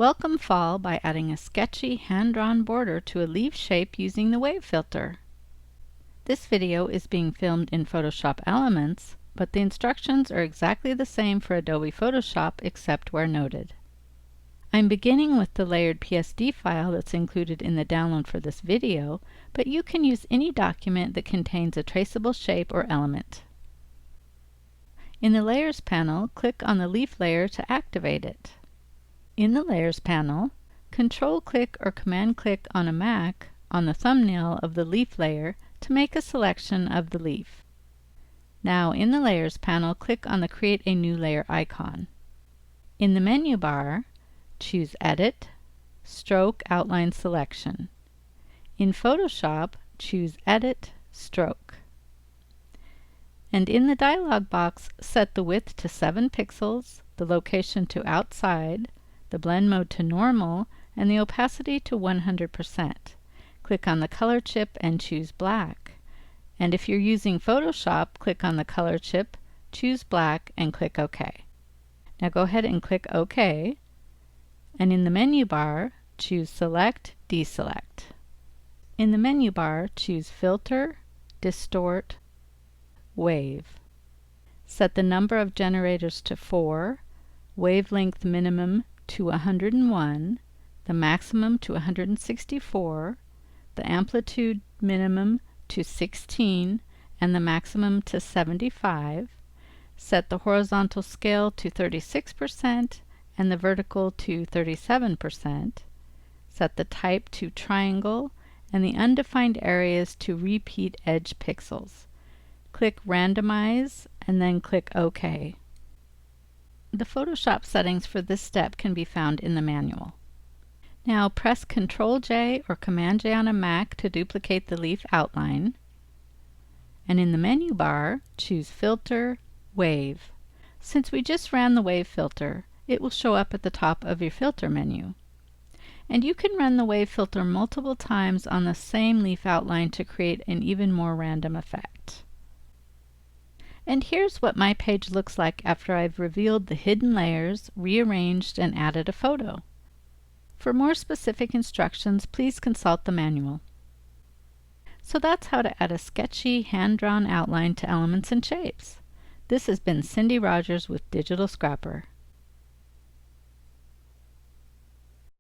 Welcome fall by adding a sketchy hand-drawn border to a leaf shape using the wave filter. This video is being filmed in Photoshop Elements, but the instructions are exactly the same for Adobe Photoshop except where noted. I'm beginning with the layered PSD file that's included in the download for this video, but you can use any document that contains a traceable shape or element. In the Layers panel, click on the leaf layer to activate it. In the Layers panel, Control-click or Command-click on a Mac on the thumbnail of the leaf layer to make a selection of the leaf. Now in the Layers panel, click on the Create a New Layer icon. In the menu bar, choose Edit, Stroke Outline Selection. In Photoshop, choose Edit, Stroke. And in the dialog box, set the width to 7 pixels, the location to outside, the blend mode to normal, and the opacity to 100%. Click on the color chip and choose black. And if you're using Photoshop, click on the color chip, choose black, and click OK. Now go ahead and click OK. And in the menu bar, choose Select, Deselect. In the menu bar, choose Filter, Distort, Wave. Set the number of generators to 4, wavelength minimum to 101, the maximum to 164, the amplitude minimum to 16, and the maximum to 75. Set the horizontal scale to 36% and the vertical to 37%. Set the type to triangle and the undefined areas to repeat edge pixels. Click Randomize and then click OK. The Photoshop settings for this step can be found in the manual. Now press Ctrl-J or Command-J on a Mac to duplicate the leaf outline. And in the menu bar, choose Filter, Wave. Since we just ran the wave filter, it will show up at the top of your filter menu. And you can run the wave filter multiple times on the same leaf outline to create an even more random effect. And here's what my page looks like after I've revealed the hidden layers, rearranged, and added a photo. For more specific instructions, please consult the manual. So that's how to add a sketchy, hand-drawn outline to elements and shapes. This has been Cindy Rogers with Digital Scrapper.